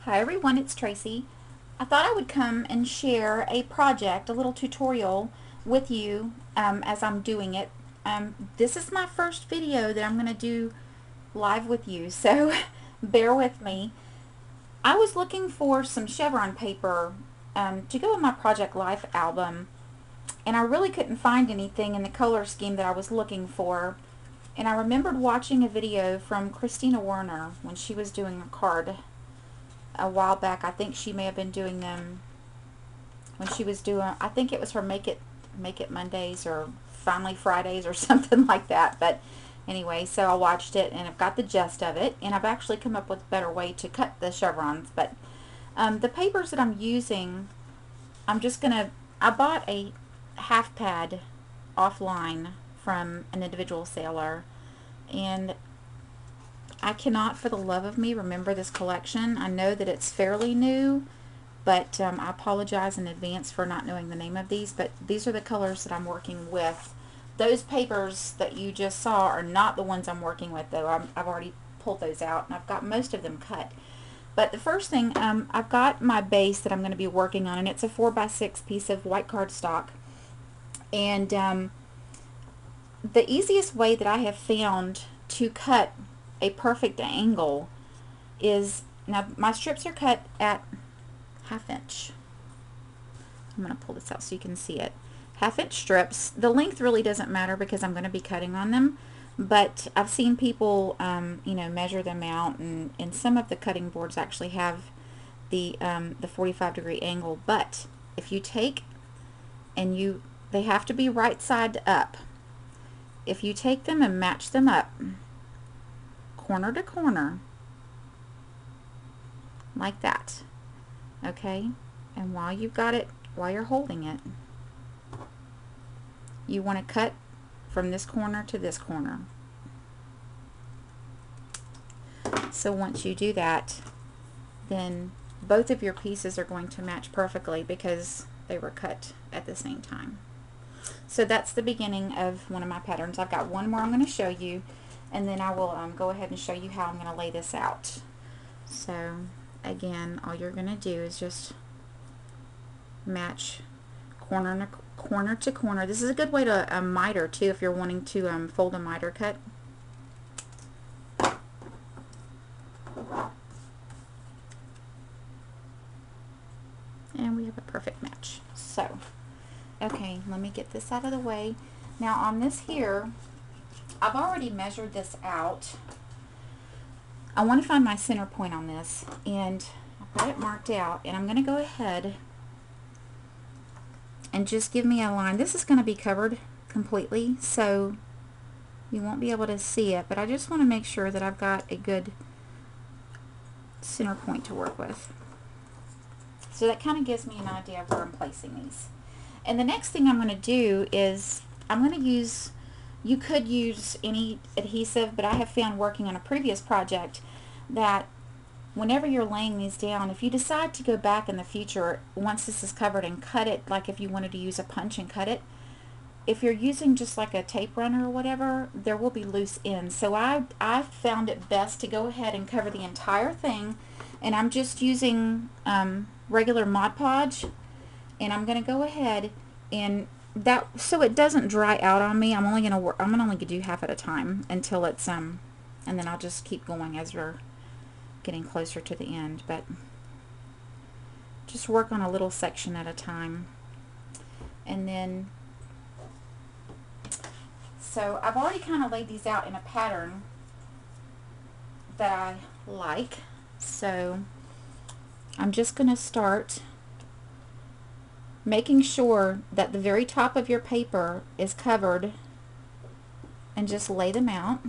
Hi everyone, it's Tracy. I thought I would come and share a project, a little tutorial with you as I'm doing it. This is my first video that I'm going to do live with you, so bear with me. I was looking for some Chevron paper to go in my Project Life album, and I really couldn't find anything in the color scheme that I was looking for. And I remembered watching a video from Christina Werner when she was doing a card a while back. I think she may have been doing them when she was doing, I think it was her Make It Mondays or Finally Fridays or something like that. But anyway, so I watched it and I've got the gist of it, and I've actually come up with a better way to cut the chevrons. But the papers that I'm using, I bought a half pad offline from an individual seller, and I cannot for the love of me remember this collection. I know that it's fairly new, but I apologize in advance for not knowing the name of these, but these are the colors that I'm working with. Those papers that you just saw are not the ones I'm working with, though. I've already pulled those out, and I've got most of them cut. But the first thing, I've got my base that I'm going to be working on, and it's a 4x6 piece of white cardstock. And the easiest way that I have found to cut a perfect angle is, now my strips are cut at 1/2 inch. I'm going to pull this out so you can see it. 1/2 inch strips. The length really doesn't matter because I'm going to be cutting on them, but I've seen people measure them out, and some of the cutting boards actually have the 45-degree angle. But if you take and they have to be right side up. If you take them and match them up corner to corner like that, okay, and while you're holding it, you want to cut from this corner to this corner. So once you do that, then both of your pieces are going to match perfectly because they were cut at the same time. So that's the beginning of one of my patterns. I've got one more I'm going to show you, and then I will go ahead and show you how I'm going to lay this out. So again, all you're going to do is just match corner to corner. This is a good way to miter too if you're wanting to fold a miter cut. And we have a perfect match. So okay, let me get this out of the way. Now on this here, I've already measured this out. I want to find my center point on this, and I've got it marked out, and I'm going to go ahead and just give me a line. This is going to be covered completely, so you won't be able to see it, but I just want to make sure that I've got a good center point to work with. So that kind of gives me an idea of where I'm placing these. And the next thing I'm going to do is you could use any adhesive, but I have found working on a previous project that whenever you're laying these down, if you decide to go back in the future, once this is covered, and cut it, like if you wanted to use a punch and cut it, if you're using just like a tape runner or whatever, there will be loose ends. So I found it best to go ahead and cover the entire thing, and I'm just using regular Mod Podge. And I'm going to go ahead and that, so it doesn't dry out on me. I'm only going to do half at a time until it's and then I'll just keep going as we're getting closer to the end. But just work on a little section at a time. And then, so I've already kind of laid these out in a pattern that I like. So I'm just going to start making sure that the very top of your paper is covered, and just lay them out.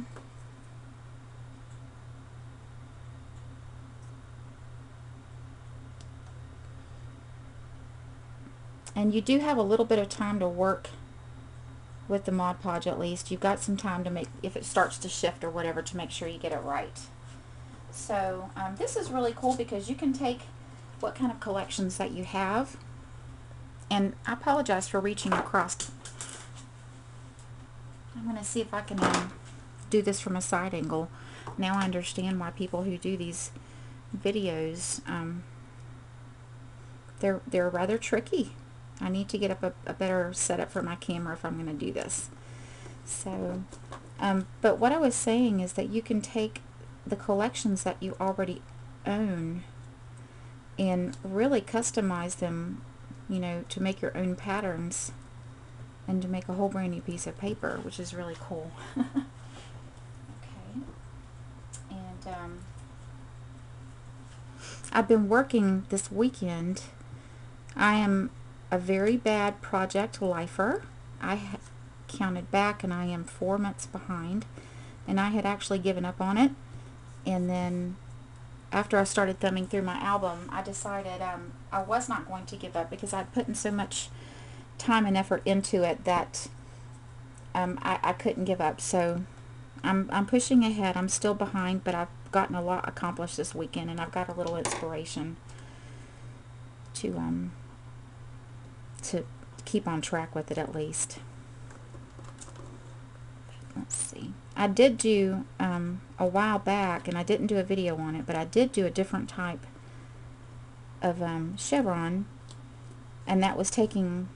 And you do have a little bit of time to work with the Mod Podge. At least you've got some time to make, if it starts to shift or whatever, to make sure you get it right. So this is really cool because you can take what kind of collections that you have. And I apologize for reaching across. I'm going to see if I can do this from a side angle. Now I understand why people who do these videos. They're rather tricky. I need to get up a better setup for my camera if I'm going to do this. So, but what I was saying is that you can take the collections that you already own and really customize them, you know, to make your own patterns and to make a whole brand new piece of paper, which is really cool. Okay. And I've been working this weekend. I am a very bad project lifer. I counted back and I am 4 months behind, and I had actually given up on it. And then after I started thumbing through my album, I decided I was not going to give up because I'd put in so much time and effort into it that I couldn't give up. So I'm pushing ahead. I'm still behind, but I've gotten a lot accomplished this weekend, and I've got a little inspiration to keep on track with it at least. Let's see. I did do a while back, and I didn't do a video on it, but I did do a different type of chevron, and that was taking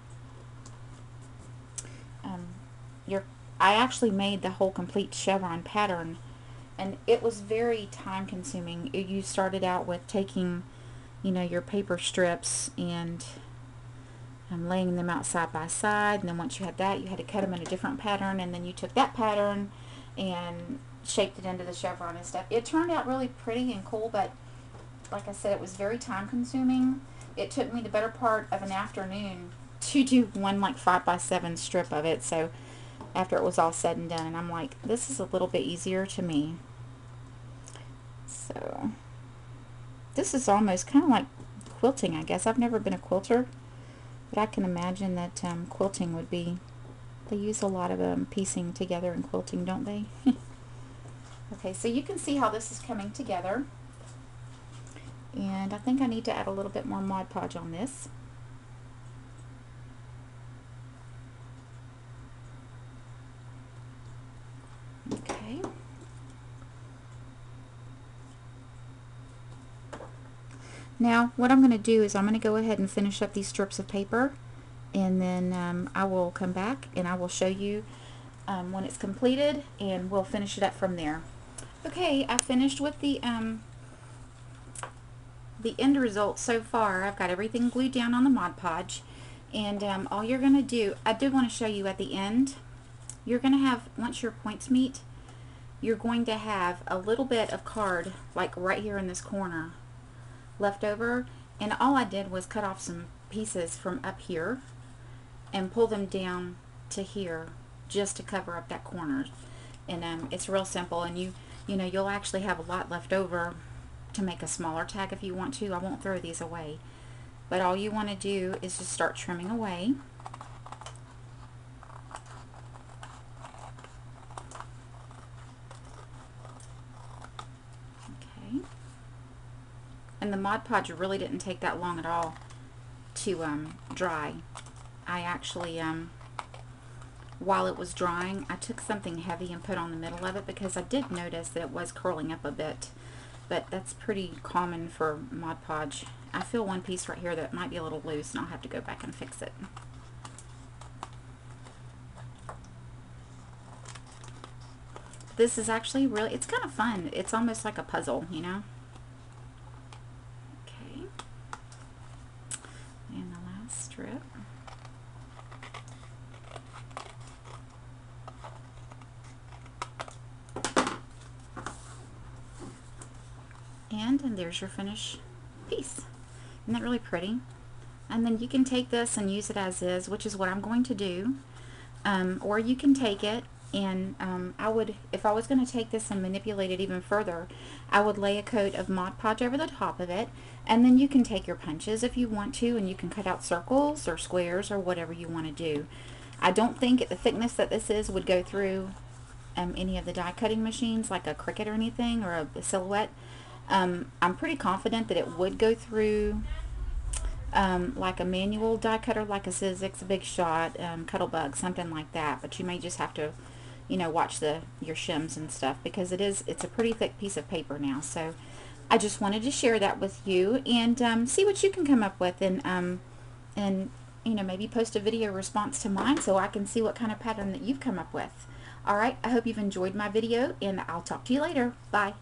I actually made the whole complete chevron pattern, and it was very time consuming. You started out with taking, you know, your paper strips and laying them out side by side, and then once you had that, you had to cut them in a different pattern, and then you took that pattern and shaped it into the chevron and stuff. It turned out really pretty and cool, but like I said, it was very time consuming. It took me the better part of an afternoon to do one like 5x7 strip of it. So after it was all said and done, and I'm like, this is a little bit easier to me. So this is almost kind of like quilting, I guess. I've never been a quilter, but I can imagine that quilting would be, they use a lot of piecing together in quilting, don't they? Okay, so you can see how this is coming together, and I think I need to add a little bit more Mod Podge on this. Okay. Now what I'm going to do is I'm going to go ahead and finish up these strips of paper, and then I will come back and I will show you when it's completed, and we'll finish it up from there. Okay, I finished with the end result so far. I've got everything glued down on the Mod Podge, and all you're going to do, I did want to show you at the end, you're going to have, once your points meet, you're going to have a little bit of card, like right here in this corner, left over, and all I did was cut off some pieces from up here and pull them down to here just to cover up that corner. And it's real simple, and you know, you'll actually have a lot left over to make a smaller tag if you want to. I won't throw these away, but all you want to do is just start trimming away. Okay, and the Mod Podge really didn't take that long at all to dry. I actually while it was drying, I took something heavy and put on the middle of it because I did notice that it was curling up a bit, but that's pretty common for Mod Podge. I feel one piece right here that might be a little loose, and I'll have to go back and fix it. This is actually really, it's kind of fun. It's almost like a puzzle, you know? Okay. And the last strip. And there's your finished piece. Isn't that really pretty? And then you can take this and use it as is, which is what I'm going to do. Or you can take it and I would, if I was going to take this and manipulate it even further, I would lay a coat of Mod Podge over the top of it, and then you can take your punches if you want to, and you can cut out circles or squares or whatever you want to do. I don't think at the thickness that this is would go through any of the die cutting machines like a Cricut or anything, or a Silhouette. I'm pretty confident that it would go through like a manual die cutter, like a Sizzix, a Big Shot, Cuttlebug, something like that. But you may just have to, you know, watch your shims and stuff, because it's a pretty thick piece of paper now. So I just wanted to share that with you and see what you can come up with, and you know, maybe post a video response to mine so I can see what kind of pattern that you've come up with. Alright, I hope you've enjoyed my video, and I'll talk to you later. Bye.